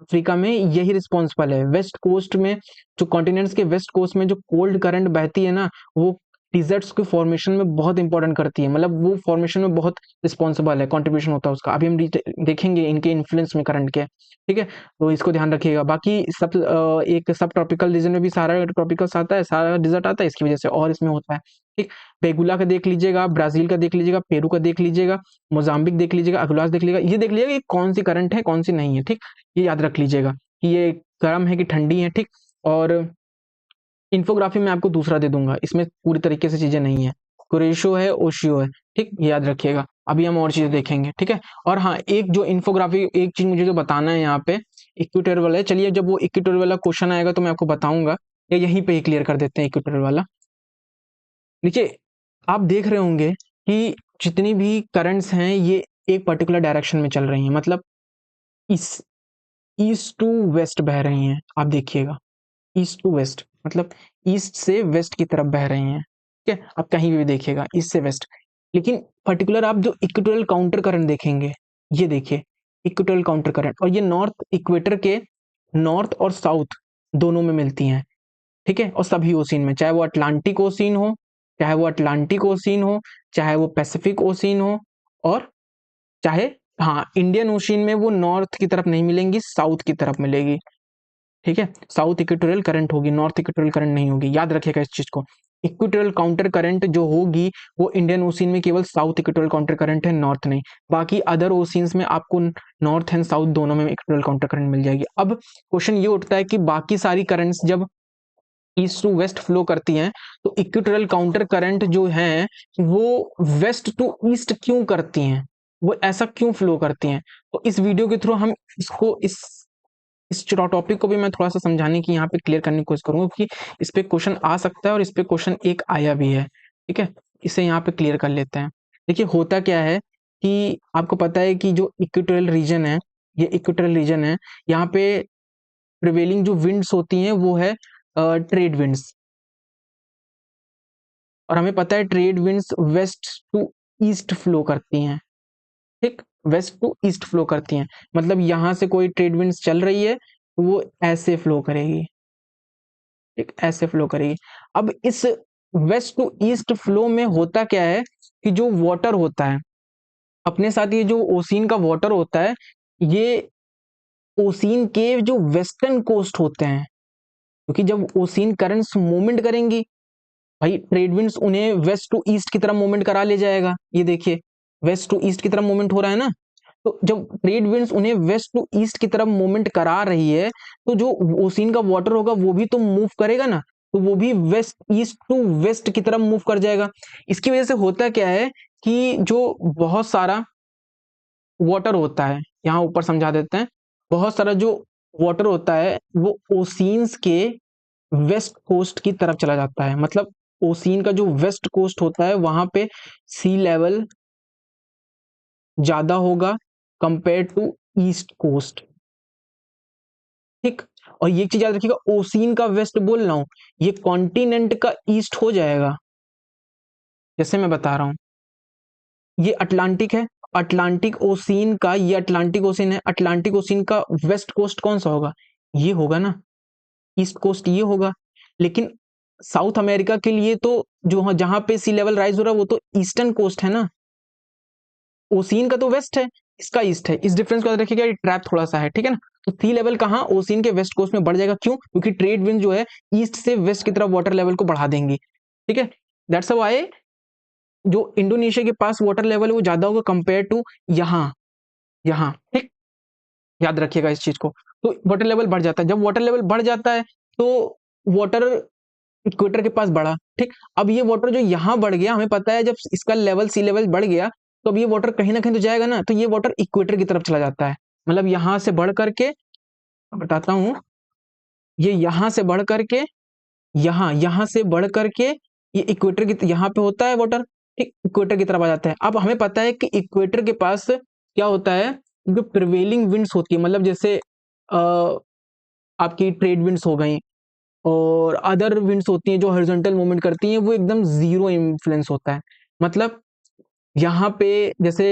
अफ्रीका में, यही रिस्पॉन्सिबल है। वेस्ट कोस्ट में, जो कॉन्टिनेंट्स के वेस्ट कोस्ट में जो कोल्ड करंट बहती है ना, वो डिजर्ट्स के फॉर्मेशन में बहुत इंपॉर्टेंट करती है, मतलब वो फॉर्मेशन में बहुत रिस्पॉन्सिबल है, कंट्रीब्यूशन होता है उसका। अभी हम देखेंगे इनके इन्फ्लुएंस में करंट के, ठीक है, तो इसको ध्यान रखिएगा। बाकी एक सब ट्रॉपिकल रीजन में भी सारा ट्रॉपिकल्स आता है, सारा डिजर्ट आता है, इसकी वजह से और इसमें होता है, ठीक। बेगुला का देख लीजिएगा, ब्राजील का देख लीजिएगा, पेरू का देख लीजिएगा, मोजाम्बिक देख लीजिएगा, अगुलास देख लीजिएगा, ये देख लीजिएगा कि कौन सी करंट है कौन सी नहीं है, ठीक। ये याद रख लीजिएगा कि ये गर्म है कि ठंडी है, ठीक। और इन्फोग्राफी में आपको दूसरा दे दूंगा, इसमें पूरी तरीके से चीजें नहीं है, कुरेशो है, ओशियो है, ठीक, ये याद रखिएगा। अभी हम और चीजें देखेंगे, ठीक है। और हाँ, एक जो इन्फोग्राफी, एक चीज मुझे जो बताना है यहाँ पे, इक्वेटोरियल वाला है। चलिए जब वो इक्वेटोरियल वाला क्वेश्चन आएगा तो मैं आपको बताऊंगा, या यहीं पे ही क्लियर कर देते हैं इक्वेटोरियल वाला। नीचे आप देख रहे होंगे कि जितनी भी करंट्स हैं ये एक पर्टिकुलर डायरेक्शन में चल रही हैं, मतलब इस ईस्ट टू वेस्ट बह रही हैं, आप देखिएगा, ईस्ट टू वेस्ट, मतलब ईस्ट से वेस्ट की तरफ बह रही हैं, ठीक है। आप कहीं भी देखिएगा ईस्ट से वेस्ट, लेकिन पर्टिकुलर आप जो इक्वेटोरियल काउंटर करंट देखेंगे, ये देखिए इक्वेटोरियल काउंटर करंट, और ये नॉर्थ इक्वेटर के नॉर्थ और साउथ दोनों में मिलती हैं, ठीक है। और सभी ओशियन में, चाहे वो अटलांटिक ओशियन हो, चाहे वो अटलांटिक ओशियन हो, चाहे वो पैसिफिक ओशियन हो, और चाहे, हाँ, इंडियन ओशियन में वो नॉर्थ की तरफ नहीं मिलेंगी, साउथ की तरफ मिलेगी, ठीक है। साउथ इक्वेटोरियल करंट होगी, नॉर्थ इक्वेटोरियल करंट नहीं होगी, याद रखिएगा इस चीज को। इक्वेटोरियल काउंटर करंट जो होगी वो इंडियन ओशियन में केवल साउथ इक्वेटोरियल काउंटर करंट है, नॉर्थ नहीं। बाकी अदर ओशियंस में आपको नॉर्थ एंड साउथ दोनों में इक्वेटोरियल काउंटर करंट मिल जाएगी। अब क्वेश्चन ये उठता है कि बाकी सारी करंट्स जब ईस्ट टू वेस्ट फ्लो करती हैं, तो इक्वेटोरियल काउंटर करंट जो है वो वेस्ट टू ईस्ट क्यों करती हैं, वो ऐसा क्यों फ्लो करती हैं। तो इस वीडियो के थ्रू हम इसको इस टॉपिक को भी मैं थोड़ा सा समझाने की यहाँ पे क्लियर करने की कोशिश करूंगा, क्योंकि इस पे क्वेश्चन आ सकता है और इस पे क्वेश्चन एक आया भी है, ठीक है। इसे यहाँ पे क्लियर कर लेते हैं। देखिए होता क्या है कि आपको पता है कि जो इक्वेटोरियल रीजन है, ये इक्वेटोरियल रीजन है, यहाँ पे प्रिवेलिंग जो विंड्स होती हैं वो है ट्रेड विंड्स, और हमें पता है trade winds west to east flow करती हैं, ठीक, वेस्ट टू ईस्ट फ्लो करती हैं, मतलब यहां से कोई ट्रेड विंड्स चल रही है तो वो ऐसे फ्लो करेगी, ठीक, ऐसे फ्लो करेगी। अब इस वेस्ट टू ईस्ट फ्लो में होता क्या है कि जो वाटर होता है अपने साथ, ये जो ओशियन का वाटर होता है, ये ओशियन के जो वेस्टर्न कोस्ट होते हैं, क्योंकि जब ओशियन करंट्स मूवमेंट करेंगी भाई, ट्रेड विंड्स उन्हें वेस्ट टू ईस्ट की तरफ मूवमेंट करा ले जाएगा। ये देखिए वेस्ट टू ईस्ट की तरफ मूवमेंट हो रहा है ना, तो जब ट्रेड विंड्स उन्हें वेस्ट टू ईस्ट की तरफ मूवमेंट करा रही है तो जो ओशियन का वाटर होगा वो भी तो मूव करेगा ना, तो वो भी वेस्ट ईस्ट टू वेस्ट की तरफ मूव कर जाएगा। इसकी वजह से होता क्या है कि जो बहुत सारा वाटर होता है, यहाँ ऊपर समझा देते हैं, बहुत सारा जो वाटर होता है वो ओशियंस के वेस्ट कोस्ट की तरफ चला जाता है, मतलब ओशियन का जो वेस्ट कोस्ट होता है वहां पे सी लेवल ज्यादा होगा कंपेयर टू ईस्ट कोस्ट, ठीक। और ये चीज याद रखिएगा, ओशियन का वेस्ट बोल रहा हूं, ये कॉन्टिनेंट का ईस्ट हो जाएगा। जैसे मैं बता रहा हूं, ये अटलांटिक है, अटलांटिक ओशियन का, ये अटलांटिक ओशियन है, अटलांटिक ओशियन का वेस्ट कोस्ट कौन सा होगा, ये होगा ना, ईस्ट कोस्ट ये होगा। लेकिन साउथ अमेरिका के लिए तो जो जहां पे सी लेवल राइज हो रहा है वो तो ईस्टर्न कोस्ट है ना, ओशियन का तो वेस्ट है, इसका ईस्ट है। इस डिफरेंस को याद रखिएगा, ये ट्रैप थोड़ा सा है, ठीक है ना। तो सी लेवल कहाँ ओशियन के वेस्ट कोस्ट में बढ़ जाएगा, क्यों, क्योंकि ट्रेड विंड जो है ईस्ट से वेस्ट की तरफ वाटर लेवल को बढ़ा देंगी, ठीक है। दैट्स व्हाई जो इंडोनेशिया के पास वाटर लेवल है वो ज्यादा होगा कंपेयर टू यहाँ, यहाँ, ठीक, याद रखिएगा इस चीज को। तो वाटर लेवल बढ़ जाता है, जब वाटर लेवल बढ़ जाता है तो वाटर इक्वेटर के पास बढ़ा, ठीक। अब ये वाटर जो यहाँ बढ़ गया, हमें पता है जब इसका लेवल सी लेवल बढ़ गया तो अब ये वाटर कहीं ना कहीं तो जाएगा ना, तो ये वाटर इक्वेटर की तरफ चला जाता है, मतलब यहां से बढ़ करके, बताता हूं, ये यहां से बढ़ करके यहां से बढ़ करके ये इक्वेटर की यहाँ पे होता है वाटर, ठीक, इक्वेटर की तरफ आ जाता है। अब हमें पता है कि इक्वेटर के पास क्या होता है, जो प्रिवेलिंग विंड्स होती है, मतलब जैसे आपकी ट्रेड विंड्स हो गई और अदर विंड्स होती हैं जो हॉरिजॉन्टल मूवमेंट करती हैं, वो एकदम जीरो इन्फ्लुएंस होता है। मतलब यहाँ पे जैसे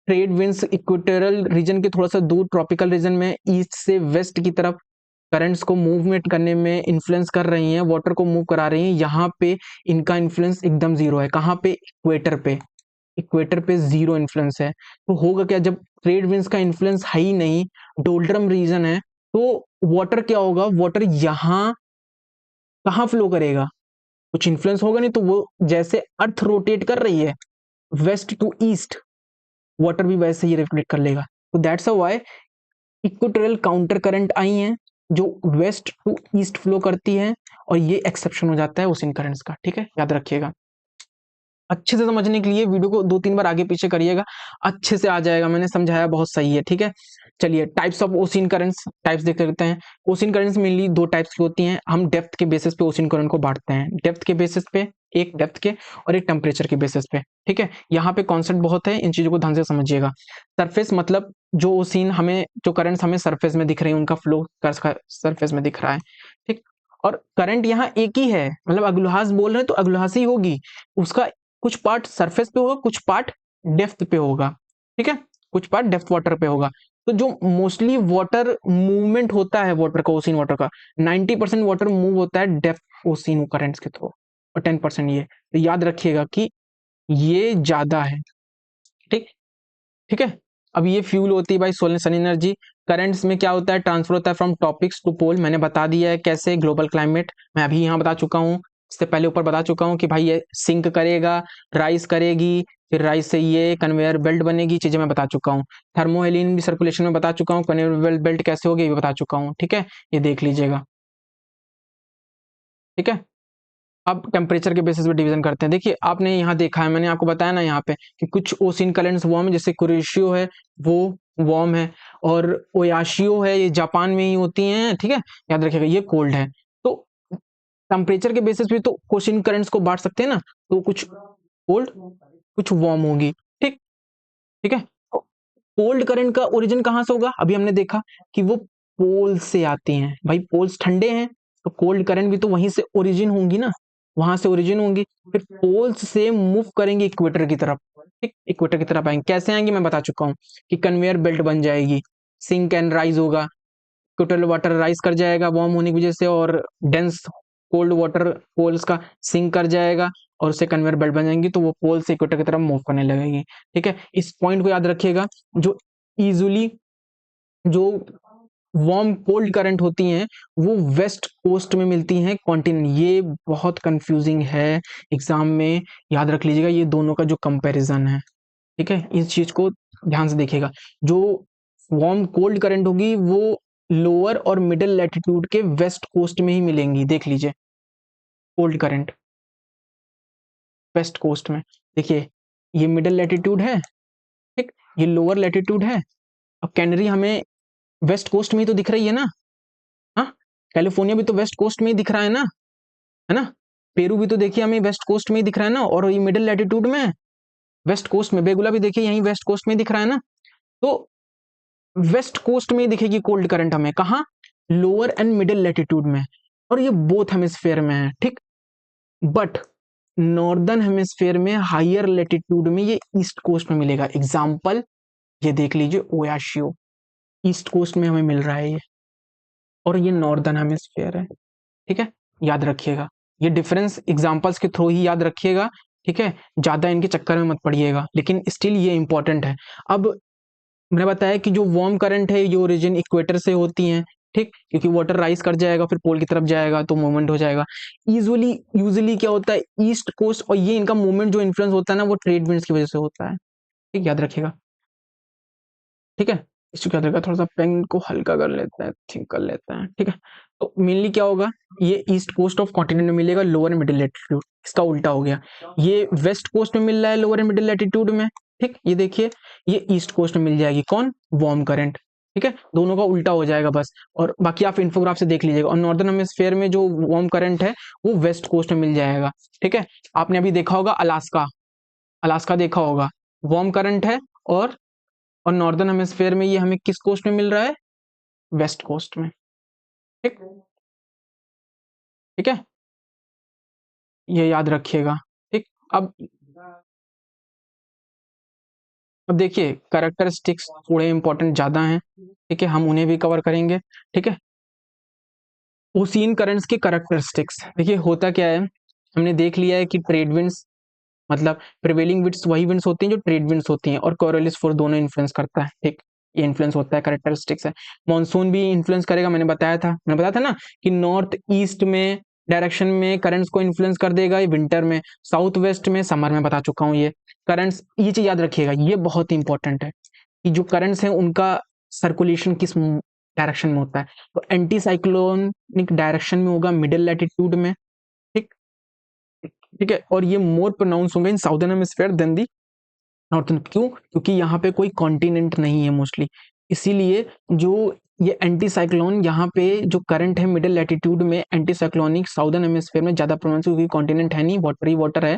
ट्रेड विंड्स इक्वेटोरियल रीजन के थोड़ा सा दूर ट्रॉपिकल रीजन में ईस्ट से वेस्ट की तरफ करंट्स को मूवमेंट करने में इन्फ्लुएंस कर रही हैं, वाटर को मूव करा रही हैं, यहाँ पे इनका इन्फ्लुएंस एकदम जीरो है। कहाँ पे, इक्वेटर पे, इक्वेटर पे जीरो इन्फ्लुएंस है। तो होगा क्या, जब ट्रेड विंड्स का इन्फ्लुएंस है ही नहीं, डोल्ड्रम रीजन है, तो वाटर क्या होगा, वाटर यहाँ कहाँ फ्लो करेगा, कुछ इन्फ्लुएंस होगा नहीं, तो वो जैसे अर्थ रोटेट कर रही है वेस्ट टू ईस्ट, वाटर भी वैसे ही रिफ्लेक्ट कर लेगा। तो that's why equatorial counter current I हैं जो वेस्ट टू ईस्ट फ्लो करती है, और ये एक्सेप्शन हो जाता है ओशियन करंट्स का, ठीक है, याद रखिएगा। अच्छे से समझने के लिए वीडियो को 2-3 बार आगे पीछे करिएगा, अच्छे से आ जाएगा, मैंने समझाया बहुत सही है, ठीक है। चलिए types of ocean currents, types देख लेते हैं। ओशियन करंट्स मेनली दो टाइप्स की होती हैं, हम डेप्थ के बेसिस पे ओशियन करंट को बांटते हैं, डेप्थ के बेसिस पे, एक डेप्थ के और एक टेम्परेचर के बेसिस पे, ठीक है। यहाँ पे कॉन्सेप्ट बहुत है, इन चीजों को ध्यान से समझिएगा। सरफेस मतलब जो ओशियन हमें, जो करंट्स हमें सरफेस में दिख रही है उनका फ्लो सरफेस में दिख रहा है, ठीक। और करंट यहाँ एक ही है, मतलब अग्लुहास बोल रहे हैं तो अग्लुहास ही होगी, उसका कुछ पार्ट सरफेस पे होगा, कुछ पार्ट डेप्थ पे होगा, ठीक है, कुछ पार्ट डेप्थ वाटर पे होगा। तो जो मोस्टली वाटर मूवमेंट होता है वाटर का, ओशियन वाटर का 90% वाटर मूव होता है डेप्थ ओशियन करंट्स के थ्रू, और 10% ये, तो याद रखिएगा कि ये ज्यादा है, ठीक, ठीक है। अब ये फ्यूल होती है भाई सोलर सन एनर्जी। करंट्स में क्या होता है, ट्रांसफर होता है फ्रॉम टॉपिक्स टू पोल, मैंने बता दिया है कैसे, ग्लोबल क्लाइमेट मैं अभी यहाँ बता चुका हूँ, इससे पहले ऊपर बता चुका हूँ कि भाई ये सिंक करेगा, राइज करेगी, फिर राइज से ये कन्वेयर बेल्ट बनेगी, चीजें मैं बता चुका हूँ। थर्मोहेलिन भी सर्कुलेशन में बता चुका हूँ, कन्वेयर बेल्ट कैसे होगी ये भी बता चुका हूँ, ठीक है, ये देख लीजिएगा, ठीक है। अब टेम्परेचर के बेसिस पे डिवीजन करते हैं। देखिए आपने यहाँ देखा है, मैंने आपको बताया ना यहाँ पे कि कुछ ओशियन करंट्स वार्म है, जैसे कुरेशियो है वो वार्म है, और ओयाशियो है ये जापान में ही होती हैं, ठीक है, याद रखिएगा ये कोल्ड है। तो टेम्परेचर के बेसिस पे तो ओशियन करंट्स को बांट सकते हैं ना, तो कुछ कोल्ड कुछ वार्म होगी, ठीक, ठीक है। तो कोल्ड करंट का ओरिजिन कहाँ से होगा, अभी हमने देखा कि वो पोल से आती हैं, भाई पोल्स ठंडे हैं तो कोल्ड करंट भी तो वहीं से ओरिजिन होंगी ना, वहां से ओरिजिन होंगी, फिर पोल्स से मूव करेंगे इक्वेटर की तरफ, ठीक, इक्वेटर की तरफ आएंगे। कैसे आएंगे मैं बता चुका हूँ कि कन्वेयर बेल्ट बन जाएगी, सिंक एंड राइज होगा, टोटल वाटर राइज कर जाएगा वार्म होने की वजह से, और डेंस कोल्ड वाटर पोल्स का सिंक कर जाएगा और उससे कन्वेयर बेल्ट बन जाएंगी, तो वो पोल से इक्वेटर की तरफ मूव करने लगेगी। ठीक है, इस पॉइंट को याद रखिएगा। जो इजिली जो वार्म कोल्ड करंट होती हैं वो वेस्ट कोस्ट में मिलती हैं कॉन्टिनेंट। ये बहुत कंफ्यूजिंग है एग्जाम में, याद रख लीजिएगा ये दोनों का जो कंपैरिजन है। ठीक है, इस चीज को ध्यान से देखिएगा। जो वार्म कोल्ड करंट होगी वो लोअर और मिडिल लैटिट्यूड के वेस्ट कोस्ट में ही मिलेंगी। देख लीजिए, कोल्ड करंट वेस्ट कोस्ट में। देखिए, ये मिडिल लैटिट्यूड है, ठीक, ये लोअर लैटिट्यूड है। अब कैनरी हमें वेस्ट कोस्ट में ही तो दिख रही है ना, हाँ, कैलिफोर्निया भी तो वेस्ट कोस्ट में ही दिख रहा है ना, पेरू भी तो देखिए हमें वेस्ट कोस्ट में ही दिख रहा है ना, और ये मिडिल लैटिट्यूड में वेस्ट कोस्ट में, बेगुला भी देखिए यहीं वेस्ट कोस्ट में दिख रहा है ना। तो वेस्ट कोस्ट में दिखेगी कोल्ड करंट हमें, कहा, लोअर एंड मिडिल लैटिट्यूड में, और ये बोथ हेमिस्फेयर में है। ठीक, बट नॉर्दर्न हेमिस्फेयर में हायर लैटिट्यूड में ये ईस्ट कोस्ट में मिलेगा। एग्जाम्पल ये देख लीजिए, ओयाशियो ईस्ट कोस्ट में हमें मिल रहा है ये, और ये नॉर्दर्न हेमिस्फेयर है। ठीक है, याद रखिएगा, ये डिफरेंस एग्जाम्पल्स के थ्रू ही याद रखिएगा। ठीक है, ज्यादा इनके चक्कर में मत पड़िएगा, लेकिन स्टिल ये इंपॉर्टेंट है। अब मैंने बताया कि जो वार्म करंट है ये ओरिजिन इक्वेटर से होती हैं, ठीक, क्योंकि वाटर राइज कर जाएगा फिर पोल की तरफ जाएगा तो मूवमेंट हो जाएगा। यूजुअली यूजुअली क्या होता है, ईस्ट कोस्ट, और ये इनका मूवमेंट जो इन्फ्लुएंस होता है ना वो ट्रेड विंड्स की वजह से होता है। ठीक, याद रखिएगा। ठीक है, इसको क्या रहेगा, थोड़ा सा पेन को हल्का कर लेते हैं, ठीक कर लेते हैं। ठीक है, तो मेनली क्या होगा, ये ईस्ट कोस्ट ऑफ कॉन्टिनेंट में मिलेगा, लोअर एंड मिडिल लैटिट्यूड, इसका उल्टा हो गया, ये वेस्ट कोस्ट में मिल रहा है लोअर एंड मिडिल लैटिट्यूड में। ठीक, ये देखिए ये ईस्ट कोस्ट में मिल जाएगी, कौन, वार्म करंट। ठीक है, दोनों का उल्टा हो जाएगा बस, और बाकी आप इन्फोग्राफ से देख लीजिएगा। और नॉर्दर्न हेमिस्फेयर में जो वार्म करंट है वो वेस्ट कोस्ट में मिल जाएगा। ठीक है, आपने अभी देखा होगा अलास्का, अलास्का देखा होगा, वार्म करंट है, और नॉर्दर्न हेमिस्फेयर में ये हमें किस कोस्ट में मिल रहा है, वेस्ट कोस्ट में। ठीक, ठीक है, ये याद रखिएगा। ठीक, अब देखिए कैरेक्टरिस्टिक्स थोड़े इंपॉर्टेंट ज्यादा हैं। ठीक है, हम उन्हें भी कवर करेंगे। ठीक है, ओशियन करंट्स के कैरेक्टरिस्टिक्स देखिए, होता क्या है, हमने देख लिया है कि ट्रेड विंड्स, मतलब प्रिवेलिंग विंड्स वही विंड्स होती हैं जो ट्रेड विंड्स होती हैं, और कोरियोलिस फोर्स दोनों इन्फ्लुएंस करता है। ठीक, ये इन्फ्लुएंस होता है, कैरेक्टरिस्टिक्स है। मॉनसून भी इन्फ्लुएंस करेगा, मैंने बताया था ना कि नॉर्थ ईस्ट में डायरेक्शन में करंट्स को इन्फ्लुएंस कर देगा ये विंटर में, साउथ वेस्ट में समर में, बता चुका हूँ ये करंट्स। ये चीज याद रखिएगा, ये बहुत इंपॉर्टेंट है कि जो करंट्स हैं उनका सर्कुलेशन किस डायरेक्शन में होता है। तो एंटी साइक्लोनिक डायरेक्शन में होगा मिडिल लैटिट्यूड में। ठीक, ठीक है, और ये मोर प्रोनाउंस होंगे in southern hemisphere than the northern. क्यों, क्योंकि यहाँ पे कोई कॉन्टिनेंट नहीं है मोस्टली, इसीलिए जो ये एंटी साइक्लोन यहाँ पे जो करंट है मिडिल लैटिट्यूड में, एंटी साइक्लोनिक साउदर्न हेमिस्फीयर में ज्यादा प्रोनाउंस, क्योंकि कॉन्टिनेंट है नहीं, वाटर ही वाटर है,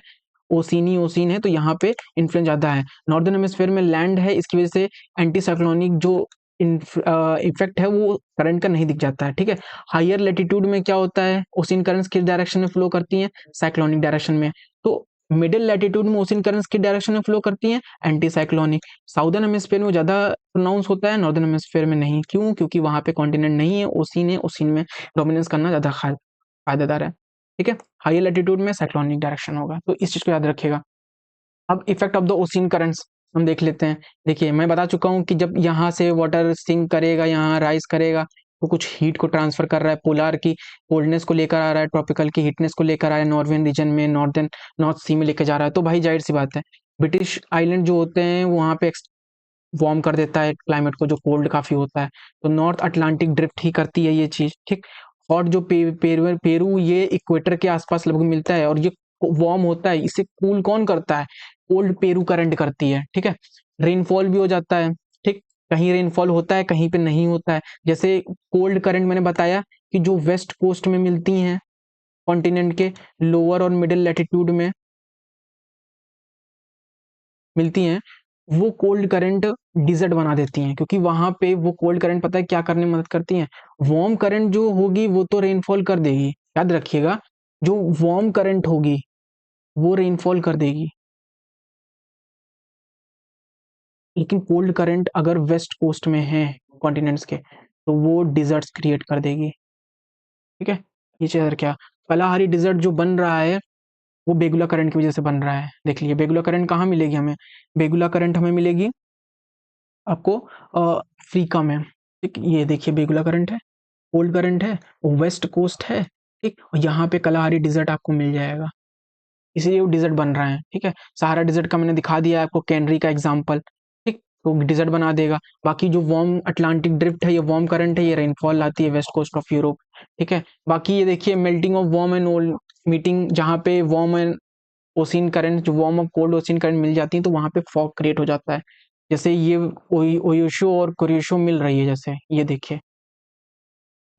ओसीन है, तो यहाँ पे इन्फ्लुएंस ज्यादा है। नॉर्दर्न हेमिस्फीयर में लैंड है, इसकी वजह से एंटी साइक्लोनिक जो इफेक्ट है वो करंट का नहीं दिख जाता है। ठीक है, हायर लेटीट्यूड में क्या होता है, ओसिन करंट्स किस डायरेक्शन में फ्लो करती हैं, साइक्लोनिक डायरेक्शन में। तो मिडिल लैटिट्यूड में ओसिन करंट्स किस डायरेक्शन में फ्लो करती हैं, एंटी साइक्लोनिक। साउदर्न हेमिस्फीयर में ज्यादा प्रोनाउंस होता है, नॉर्दर्न हेमिस्फीयर में नहीं। क्यों, क्योंकि वहां पे कॉन्टिनेंट नहीं है, ओसिन है, ओसिन में डोमिनेंस करना ज्यादा फायदेदार है। ठीक है, हायर लैटिट्यूड में साइक्लोनिक डायरेक्शन होगा, तो इस चीज को याद रखिएगा। अब effect of the ocean currents हम देख लेते हैं। देखिए, मैं बता चुका हूँ कि जब यहाँ से वाटर सिंक करेगा, यहाँ राइज करेगा, तो कुछ हीट को ट्रांसफर कर रहा है, पोलार की कोल्डनेस को लेकर आ रहा है, ट्रॉपिकल की हीटनेस को लेकर आ रहा है, नॉर्वेन रीजन में, नॉर्थ सी में लेकर जा रहा है। तो भाई जाहिर सी बात है, ब्रिटिश आइलैंड जो होते हैं वहाँ पे वार्म कर देता है क्लाइमेट को, जो कोल्ड काफी होता है, तो नॉर्थ अटलांटिक ड्रिफ्ट ही करती है ये चीज। ठीक, और जो पेरू ये इक्वेटर के आसपास लगभग मिलता है, और ये वार्म होता है, इसे कूल कौन करता है, कोल्ड पेरू करंट करती है। ठीक है, रेनफॉल भी हो जाता है। ठीक, कहीं रेनफॉल होता है, कहीं पे नहीं होता है। जैसे कोल्ड करंट मैंने बताया कि जो वेस्ट कोस्ट में मिलती हैं कॉन्टिनेंट के लोअर और मिडिल लैटिट्यूड में मिलती हैं, वो कोल्ड करंट डिजर्ट बना देती हैं, क्योंकि वहां पे वो कोल्ड करंट पता है क्या करने में मदद करती हैं, वार्म करंट जो होगी वो तो रेनफॉल कर देगी, याद रखिएगा, जो वार्म करंट होगी वो रेनफॉल कर देगी। लेकिन कोल्ड करंट अगर वेस्ट कोस्ट में है कॉन्टिनेंट्स के, तो वो डिजर्ट्स क्रिएट कर देगी। ठीक है, ये चीज़ क्या, कलाहारी डिजर्ट जो बन रहा है वो बेगुला करंट की वजह से बन रहा है। देख लीजिए बेगुला करंट कहाँ मिलेगी हमें, बेगुला करंट हमें मिलेगी आपको अफ्रीका में। ठीक, ये देखिए बेगुला करंट है, कोल्ड करंट है, वो वेस्ट कोस्ट है। ठीक, और यहाँ पे कलाहारी डिजर्ट आपको मिल जाएगा, इसीलिए वो डिजर्ट बन रहा है। ठीक है, सहारा डिजर्ट का मैंने दिखा दिया है आपको, कैनरी का एग्जांपल। ठीक, तो डिजर्ट बना देगा। बाकी जो वार्म अटलांटिक ड्रिफ्ट है, ये वार्म करंट है, ये रेनफॉल लाती है वेस्ट कोस्ट ऑफ यूरोप। ठीक है, बाकी ये देखिए melting of warm and old meeting, जहाँ पे वार्म एंड ओशियन करंट, जो वार्म और कोल्ड ओशियन करंट मिल जाती है, तो वहाँ पे फॉग क्रिएट हो जाता है। जैसे ये ओयोशो और कुरेशो मिल रही है, जैसे ये देखिए,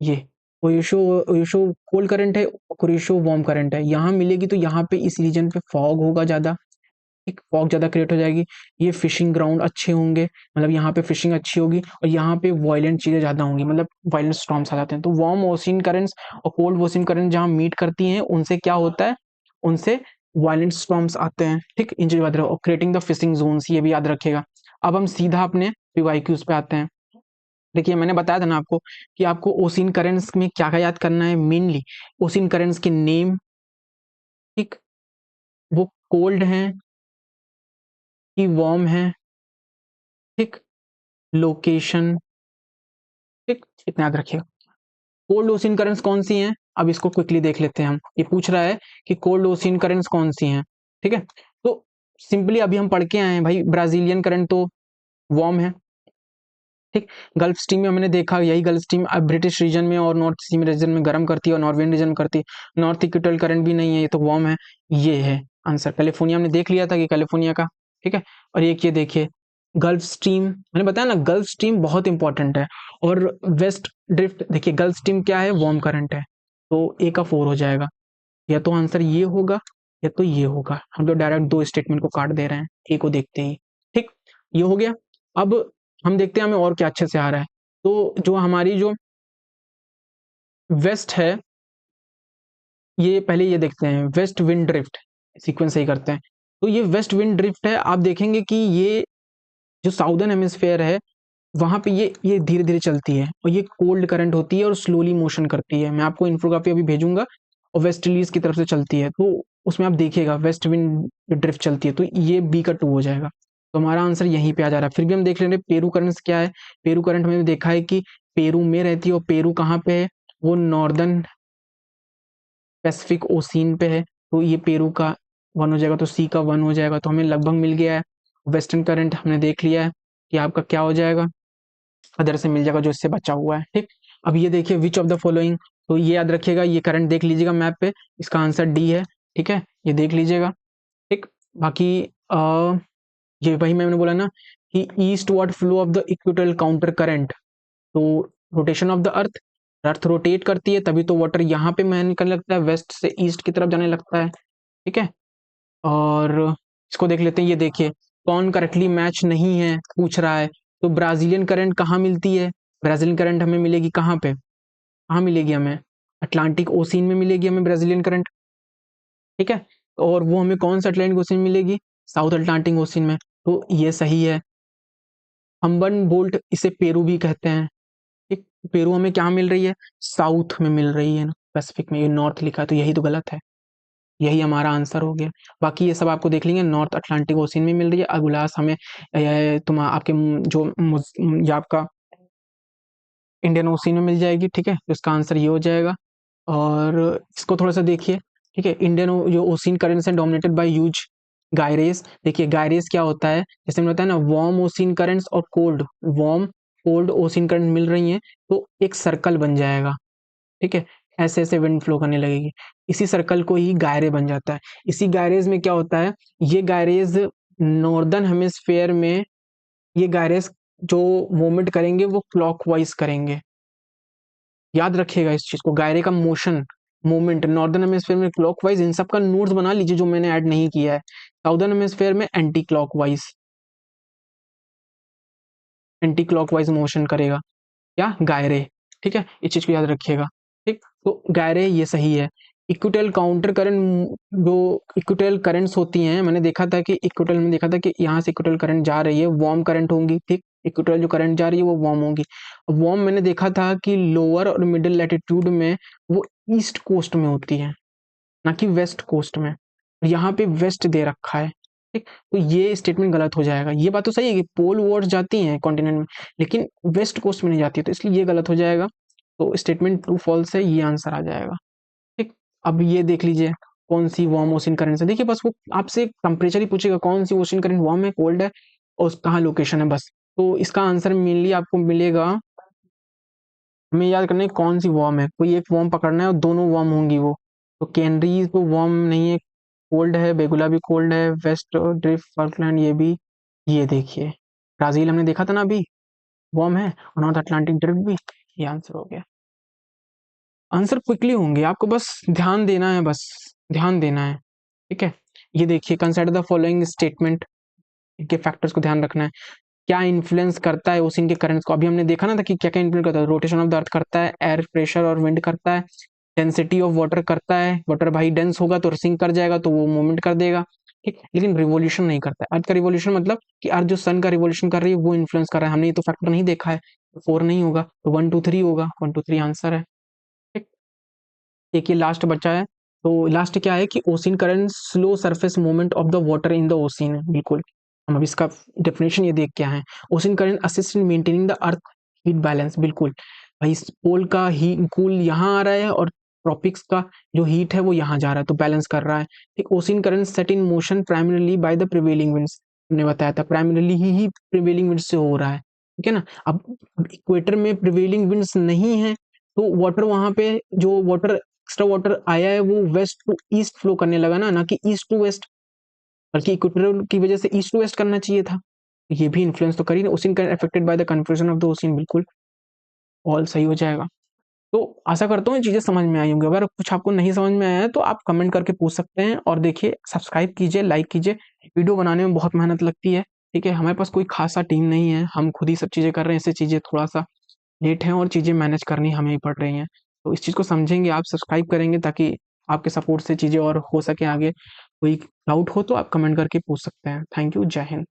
ये ओयोशो ओयोशो कोल्ड करंट है, कुरेशो वार्म करंट है, यहाँ मिलेगी तो यहाँ पे इस रीजन पे फॉग होगा ज़्यादा। एक फॉग ज़्यादा क्रिएट हो जाएगी, ये फिशिंग ग्राउंड अच्छे होंगे, मतलब यहाँ पे फिशिंग अच्छी होगी, और यहाँ पे वायलेंट चीज़ें ज़्यादा होंगी, मतलब वायलेंट स्टॉर्म्स आ जाते हैं। तो वार्म ओशियन करंट्स और कोल्ड ओशियन करंट जहाँ मीट करती हैं, उनसे क्या होता है, उनसे वायलेंट स्टॉर्म्स आते हैं। ठीक, इन चीज़ याद रखो, और क्रिएटिंग द फिशिंग जोन्स, ये भी याद रखेगा। अब हम सीधा अपने पीवाईक्यूज पे आते हैं। देखिए मैंने बताया था ना आपको कि आपको ओशियन करंट्स में क्या क्या याद करना है, मेनली ओशियन करंट्स के नेम, ठीक, वो कोल्ड हैं कि वार्म है, ठीक, लोकेशन, ठीक, इतना याद रखिएगा। कोल्ड ओशियन करंट्स कौन सी हैं, अब इसको क्विकली देख लेते हैं हम। ये पूछ रहा है कि कोल्ड ओशियन करंट्स कौन सी हैं। ठीक है, तो सिंपली अभी हम पढ़ के आए हैं भाई, ब्राजीलियन करंट तो वार्म है। ठीक, गल्फ स्ट्रीम में हमने देखा, यही गल्फ स्ट्रीम अब ब्रिटिश रीजन में और नॉर्थ सी रीजन में गर्म करती है, और नॉर्वेन रीजन में करती है। नॉर्थ इक्वेटोरियल करंट भी नहीं है, ये तो वार्म है। ये है आंसर, कैलिफोर्निया हमने देख लिया था कि कैलिफोर्निया का। ठीक है, और एक ये देखिए गल्फ स्ट्रीम, मैंने बताया ना गल्फ स्ट्रीम बहुत इंपॉर्टेंट है। और वेस्ट ड्रिफ्ट, देखिए गल्फ स्ट्रीम क्या है, वार्म करंट है, तो ए का 4 हो जाएगा। या तो आंसर ये होगा या तो ये होगा, हम तो डायरेक्ट दो स्टेटमेंट को काट दे रहे हैं ए को देखते ही। ठीक, ये हो गया। अब हम देखते हैं हमें और क्या अच्छे से आ रहा है। तो जो हमारी जो वेस्ट है, ये पहले ये देखते हैं वेस्ट विंड ड्रिफ्ट, सीक्वेंस सही करते हैं। तो ये वेस्ट विंड ड्रिफ्ट है, आप देखेंगे कि ये जो साउदर्न हेमिस्फेयर है, वहां पे ये धीरे धीरे चलती है, और ये कोल्ड करंट होती है और स्लोली मोशन करती है। मैं आपको इन्फोग्राफी अभी भेजूंगा, और वेस्ट इंडीज की तरफ से चलती है, तो उसमें आप देखिएगा वेस्ट विंड ड्रिफ्ट चलती है, तो ये बी का 2 हो जाएगा। तो हमारा आंसर यहीं पे आ जा रहा है। फिर भी हम देख ले रहे हैं पेरू करंट्स क्या है। पेरू करंट में भी देखा है कि पेरू में रहती है, और पेरू कहाँ पे है, वो नॉर्दर्न पैसिफिक ओशियन पे है, तो ये पेरू का 1 हो जाएगा, तो सी का 1 हो जाएगा। तो हमें लगभग मिल गया है। वेस्टर्न करंट हमने देख लिया है कि आपका क्या हो जाएगा, अदर से मिल जाएगा जो इससे बचा हुआ है। ठीक, अब ये देखिए विच ऑफ द फॉलोइंग, तो ये याद रखिएगा, ये करंट देख लीजिएगा मैप पे, इसका आंसर डी है। ठीक है, ये देख लीजिएगा। ठीक, बाकी ये वही मैंने बोला ना कि eastward flow of the equatorial counter current, तो rotation of the earth, earth rotate करती है, तभी तो वाटर यहाँ पे मैंने करने लगता है, वेस्ट से ईस्ट की तरफ जाने लगता है। ठीक है, और इसको देख लेते हैं। ये देखिए कौन करेक्टली मैच नहीं है पूछ रहा है, तो ब्राजीलियन करंट कहाँ मिलती है, ब्राजीलियन करंट हमें मिलेगी कहाँ पे, कहाँ मिलेगी हमें, अटलांटिक ओशियन में मिलेगी हमें ब्राजीलियन करंट। ठीक है, और वो हमें कौन सा अटलांटिक ओशियन मिलेगी, साउथ अटलांटिक ओशियन में, तो ये सही है। हम्बन बोल्ट, इसे पेरू भी कहते हैं। ठीक, पेरू हमें क्या मिल रही है, साउथ में मिल रही है ना, पैसिफिक में, ये नॉर्थ लिखा है, तो यही तो गलत है, यही हमारा आंसर हो गया। बाकी ये सब आपको देख लेंगे, नॉर्थ अटलांटिक ओशियन में मिल रही है। अगुलास हमें तुम आपके ये आपका इंडियन ओशियन में मिल जाएगी। ठीक है, तो इसका आंसर ये हो जाएगा। और इसको थोड़ा सा देखिए। ठीक है, इंडियन जो ओशियन करेंट्स हैं डोमिनेटेड बाय ह्यूज गायरेस। देखिए गायरेस क्या होता है, जैसे मैंने बताया ना, वार्म ओशियन करंट्स और वार्म कोल्ड ओशियन करंट मिल रही हैं, तो एक सर्कल बन जाएगा। ठीक है, ऐसे ऐसे विंड फ्लो करने लगेगी, इसी सर्कल को ही गायरे बन जाता है। इसी गायरेज में क्या होता है, ये गायरेज नॉर्दर्न हेमिस्फेयर में, ये गायरेज जो मूवमेंट करेंगे वो क्लॉकवाइज करेंगे। याद रखिएगा इस चीज को, गायरे का मोशन मूवमेंट नॉर्दर्न हेमिस्फेयर में क्लॉकवाइज, इन सब का नोट्स बना लीजिए जो मैंने ऐड नहीं किया है। साउदर्न हेमिस्फेयर में anti clockwise, anti clockwise motion करेगा क्या, गायरे। ठीक है, इस चीज को याद रखिएगा। ठीक, तो गायरे ये सही है। इक्विटल काउंटर करंट, जो इक्विटल करंट्स होती हैं, मैंने देखा था कि इक्विटल में देखा था कि यहाँ से इक्विटल करंट जा रही है, वार्म करंट होंगी, ठीक। इक्विटल जो करंट जा रही है वो वार्म होंगी। वार्म मैंने देखा था कि लोअर और मिडिल लैटिट्यूड में वो ईस्ट कोस्ट में होती है, ना कि वेस्ट कोस्ट में। यहाँ पे वेस्ट दे रखा है, ठीक। तो ये स्टेटमेंट गलत हो जाएगा। ये बात तो सही है कि पोल वॉर्स जाती हैं कॉन्टिनेंट में, लेकिन वेस्ट कोस्ट में नहीं जाती है, तो इसलिए ये गलत हो जाएगा। तो स्टेटमेंट ट्रू फॉल्स है, ये आंसर आ जाएगा, ठीक। अब ये देख लीजिए कौन सी वार्म ओशन करंट है। देखिए बस वो आपसे टेम्परेचर ही पूछेगा, कौन सी ओशन करंट वार्म है, कोल्ड है, और कहाँ लोकेशन है, बस। तो इसका आंसर मेनली आपको मिलेगा, हमें याद करना है कौन सी वार्म है। कोई एक वार्म पकड़ना है और दोनों वार्म होंगी वो। तो कैनरी तो वार्म नहीं है, कोल्ड है। बेगुला भी कोल्ड है। वेस्ट ड्रिफ्ट, फॉकलैंड ये भी। ये देखिए ब्राजील हमने देखा था ना अभी, वार्म है। और नॉर्थ अटलांटिक ड्रिफ्ट भी। ये आंसर हो गया। आंसर क्विकली होंगे, आपको बस ध्यान देना है, बस ध्यान देना है, ठीक है। ये देखिए कंसिडर द फॉलोइंग स्टेटमेंट के फैक्टर्स को ध्यान रखना है। क्या इन्फ्लुएंस करता है ओशन के करंट्स को, अभी हमने देखा ना था कि क्या क्या इन्फ्लुएंस करता है। रोटेशन ऑफ द अर्थ करता है, एयर प्रेशर और विंड करता है, डेंसिटी ऑफ वाटर करता है। वाटर भाई डेंस होगा तो सिंक कर जाएगा, तो वो मूवमेंट कर देगा, ठीक। लेकिन रिवोल्यूशन नहीं करता है। अर्थ का रिवोल्यूशन मतलब कि अर्थ जो सन का रिवोल्यूशन कर रही है वो इन्फ्लुएंस कर रहा है। हमने ये तो फैक्टर नहीं देखा है, तो 4 नहीं होगा, तो 1 2 3 होगा। 1 2 3 आंसर है, ठीक। एक ये लास्ट बचा है। तो लास्ट क्या है कि ocean current slow surface movement of the water in the ocean है, बिल्कुल। हम अब इसका डेफिनेशन ये देख क्या है। Ocean current assist in maintaining the earth heat balance, बिल्कुल। भाई इस पोल का ही कूल यहाँ आ रहा है और ट्रॉपिक्स का जो हीट है वो यहाँ जा रहा है, तो बैलेंस कर रहा है, ठीक। Ocean current set in motion primarily by the prevailing winds, हमने बताया था प्राइमरीली ही प्रिवेलिंग विंड से हो रहा है, ठीक है ना। अब इक्वेटर में प्रिवेलिंग विंड्स नहीं है, तो वाटर वहां पे जो वाटर एक्स्ट्रा वाटर आया है वो वेस्ट टू ईस्ट फ्लो करने लगा ना कि ईस्ट टू वेस्ट। बल्कि इक्वेटर की वजह से ईस्ट टू वेस्ट करना चाहिए था। ये भी इन्फ्लुएंस तो करी ना। Ocean current affected by the confusion of the ocean, बिल्कुल ऑल सही हो जाएगा। तो आशा करता हूँ ये चीजें समझ में आई होंगी। अगर कुछ आपको नहीं समझ में आया है तो आप कमेंट करके पूछ सकते हैं। और देखिए सब्सक्राइब कीजिए, लाइक कीजिए। वीडियो बनाने में बहुत मेहनत लगती है, ठीक है। हमारे पास कोई खासा टीम नहीं है, हम खुद ही सब चीजें कर रहे हैं, इससे चीजें थोड़ा सा लेट हैं और चीजें मैनेज करनी हमें ही पड़ रही हैं। तो इस चीज को समझेंगे आप, सब्सक्राइब करेंगे, ताकि आपके सपोर्ट से चीजें और हो सके आगे। कोई डाउट हो तो आप कमेंट करके पूछ सकते हैं। थैंक यू, जय हिंद।